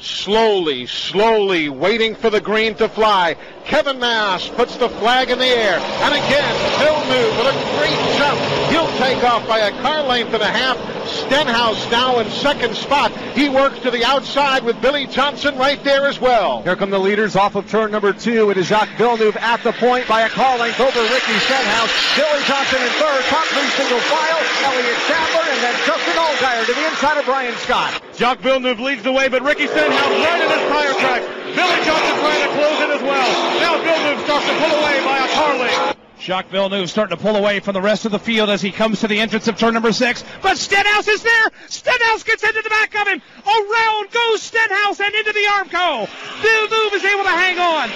slowly waiting for the green to fly. Kevin Mass puts the flag in the air. And again, Villeneuve with a great jump. He'll take off by a car length and a half. Stenhouse now in second spot. He works to the outside with Billy Johnson right there as well. Here come the leaders off of turn number 2. It is Jacques Villeneuve at the point by a car length over Ricky Stenhouse. Billy Johnson in third. Top 3 single file. Elliott Sadler and then Justin Allgaier to the inside of Brian Scott. Jacques Villeneuve leads the way, but Ricky Stenhouse right in his tire tracks. Billy Johnson trying to close it as well. Now Villeneuve starts to pull away by a car length. Jacques Villeneuve starting to pull away from the rest of the field as he comes to the entrance of turn number 6. But Stenhouse is there. Stenhouse gets into the back of him. Around goes Stenhouse and into the Armco. Villeneuve is able to hang on.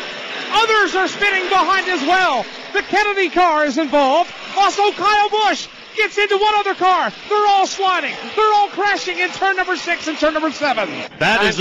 Others are spinning behind as well. The Kennedy car is involved. Also Kyle Busch gets into one other car. They're all sliding. They're all crashing in turn number 6 and turn number 7.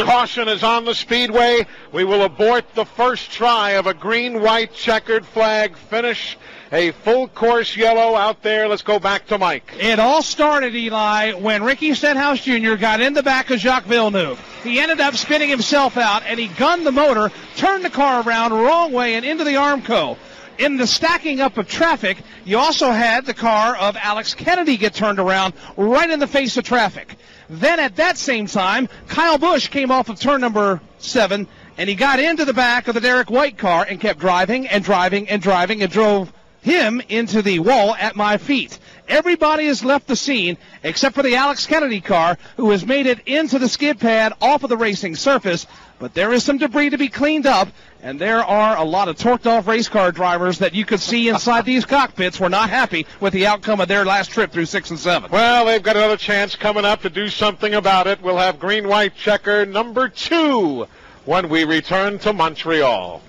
Caution is on the speedway. We will abort the first try of a green-white checkered flag finish. A full course yellow out there. Let's go back to Mike. It all started, Eli, when Ricky Stenhouse Jr. got in the back of Jacques Villeneuve. He ended up spinning himself out, and he gunned the motor, turned the car around wrong way and into the Armco. In the stacking up of traffic, you also had the car of Alex Kennedy get turned around right in the face of traffic. Then at that same time, Kyle Busch came off of turn number 7, and he got into the back of the Derek White car and kept driving and drove him into the wall at my feet. Everybody has left the scene except for the Alex Kennedy car, who has made it into the skid pad off of the racing surface. But there is some debris to be cleaned up, and there are a lot of torqued-off race car drivers that you could see inside these cockpits were not happy with the outcome of their last trip through 6 and 7. Well, they've got another chance coming up to do something about it. We'll have green-white checker number 2 when we return to Montreal.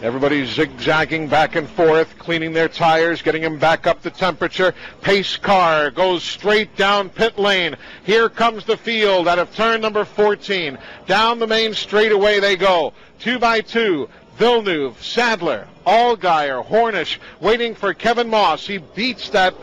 Everybody's zigzagging back and forth, cleaning their tires, getting them back up to temperature. Pace car goes straight down pit lane. Here comes the field out of turn number 14. Down the main straightaway they go. 2 by 2. Villeneuve, Sadler, Allgaier, Hornish, waiting for Kevin Moss. He beats that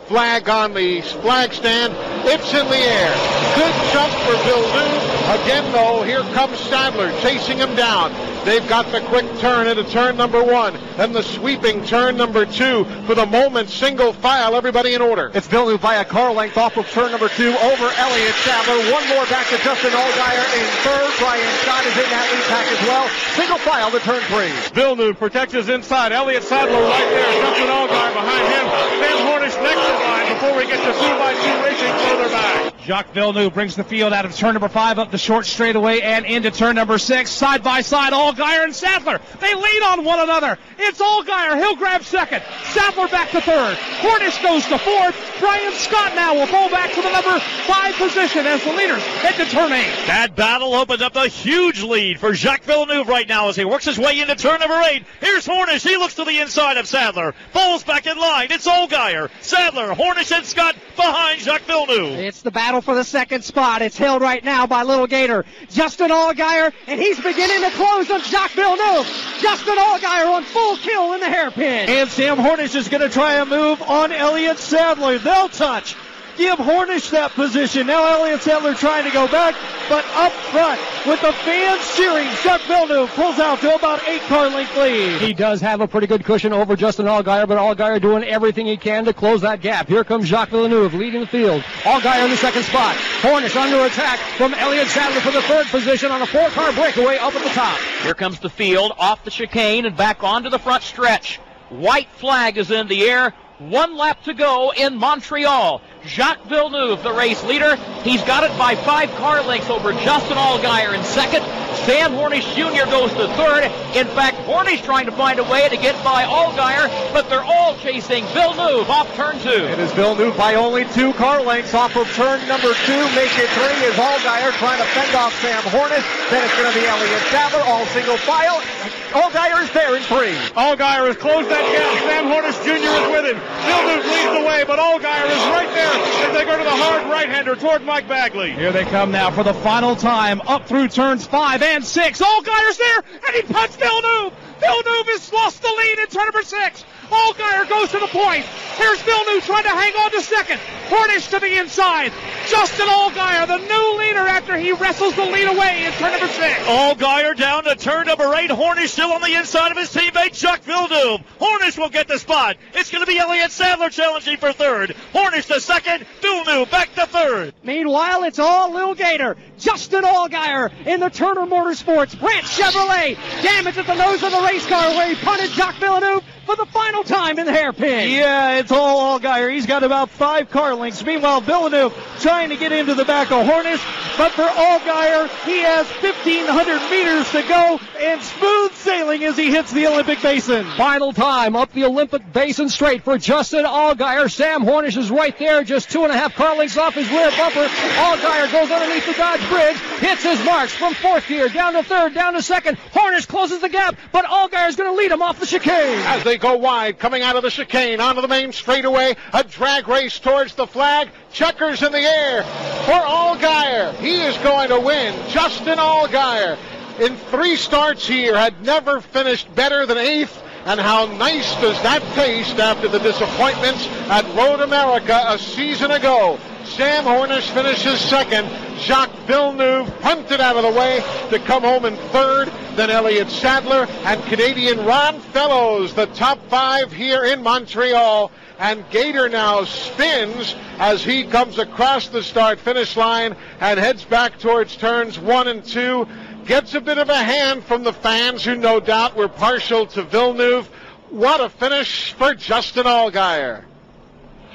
flag on the flag stand. It's in the air. Good jump for Villeneuve. Again, though, here comes Sadler chasing him down. They've got the quick turn into turn number 1, then the sweeping turn number 2. For the moment, single file, everybody in order. It's Villeneuve by a car length off of turn number 2 over Elliott Sadler. One more back to Justin Allgaier in third. Brian Scott is in that lead pack as well. Single file to turn 3. Villeneuve protects his inside. Elliott Sadler right there. Justin Allgaier behind him. Sam Hornish next in line before we get to 2x2 racing further back. Jacques Villeneuve brings the field out of turn number 5 up the short straightaway and into turn number 6. Side by side, Allgaier and Sadler. They lean on one another. It's Allgaier. He'll grab second. Sadler back to third. Hornish goes to fourth. Brian Scott now will fall back to the number 5 position as the leaders head to turn 8. That battle opens up a huge lead for Jacques Villeneuve right now as he works his way into turn number 8. Here's Hornish. He looks to the inside of Sadler. Falls back in line. It's Allgaier, Sadler, Hornish, and Scott behind Jacques Villeneuve. It's the battle for the second spot. It's held right now by Little Gator. Justin Allgaier, and he's beginning to close on Jacques Villeneuve. Justin Allgaier on full kill in the hairpin. And Sam Hornish is going to try a move on Elliott Sadler. They'll touch. Give Hornish that position. Now Elliott Sadler trying to go back, but up front with the fans cheering, Jacques Villeneuve pulls out to about 8-car length lead. He does have a pretty good cushion over Justin Allgaier, but Allgaier doing everything he can to close that gap. Here comes Jacques Villeneuve leading the field. Allgaier in the second spot. Hornish under attack from Elliott Sadler for the third position on a 4-car breakaway up at the top. Here comes the field off the chicane and back onto the front stretch. White flag is in the air. 1 lap to go in Montreal. Jacques Villeneuve, the race leader. He's got it by 5 car lengths over Justin Allgaier in second. Sam Hornish Jr. goes to third. In fact, Hornish trying to find a way to get by Allgaier, but they're all chasing Villeneuve off turn 2. It is Villeneuve by only 2 car lengths off of turn number 2. Make it 3 is Allgaier trying to fend off Sam Hornish. Then it's going to be Elliott Sadler, all single file. Allgaier is there in 3. Allgaier has closed that gap. Sam Hornish Jr. is with him. Villeneuve leads the way, but Allgaier is right there as they go to the hard right-hander toward Mike Bagley. Here they come now for the final time up through turns 5 and 6. Allgaier's there, and he puts Villeneuve. Villeneuve has lost the lead in turn number 6. Allgaier goes to the point. Here's Villeneuve trying to hang on to second. Hornish to the inside. Justin Allgaier, the new leader after he wrestles the lead away in turn number 6. Allgaier down to turn number 8. Hornish still on the inside of his teammate, Chuck Villeneuve. Hornish will get the spot. It's going to be Elliott Sadler challenging for third. Hornish to second. Villeneuve back to third. Meanwhile, it's all Lil Gator. Justin Allgaier in the Turner Motorsports Branch Chevrolet. Damage at the nose of the race car where he punted Jacques Villeneuve for the final time in the hairpin. Yeah, it's all Allgaier. He's got about 5 car lengths. Meanwhile, Villeneuve trying to get into the back of Hornish. But for Allgaier, he has 1,500 meters to go and smooth sailing as he hits the Olympic Basin. Final time up the Olympic Basin straight for Justin Allgaier. Sam Hornish is right there, just 2.5 car lengths off his rear bumper. Allgaier goes underneath the Dodge Bridge, hits his marks from 4th gear, down to 3rd, down to 2nd. Hornish closes the gap, but Allgaier's going to lead him off the chicane. As they go wide, coming out of the chicane, onto the main straightaway, a drag race towards the flag, checkers in the air for Allgaier. He is going to win. Justin Allgaier, in 3 starts here, had never finished better than 8th. And how nice does that taste after the disappointments at Road America a season ago? Sam Hornish finishes 2nd. Jacques Villeneuve punted out of the way to come home in 3rd. Then Elliott Sadler and Canadian Ron Fellows, the top 5 here in Montreal. And Gator now spins as he comes across the start-finish line and heads back towards turns 1 and 2. Gets a bit of a hand from the fans who no doubt were partial to Villeneuve. What a finish for Justin Allgaier.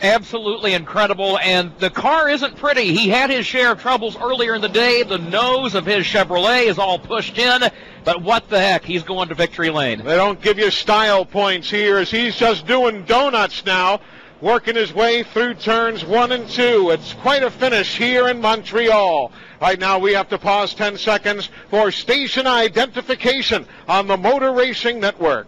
Absolutely incredible, and the car isn't pretty. He had his share of troubles earlier in the day. The nose of his Chevrolet is all pushed in, but what the heck, he's going to victory lane. They don't give you style points here as he's just doing donuts now, working his way through turns 1 and 2. It's quite a finish here in Montreal. Right now we have to pause 10 seconds for station identification on the Motor Racing Network.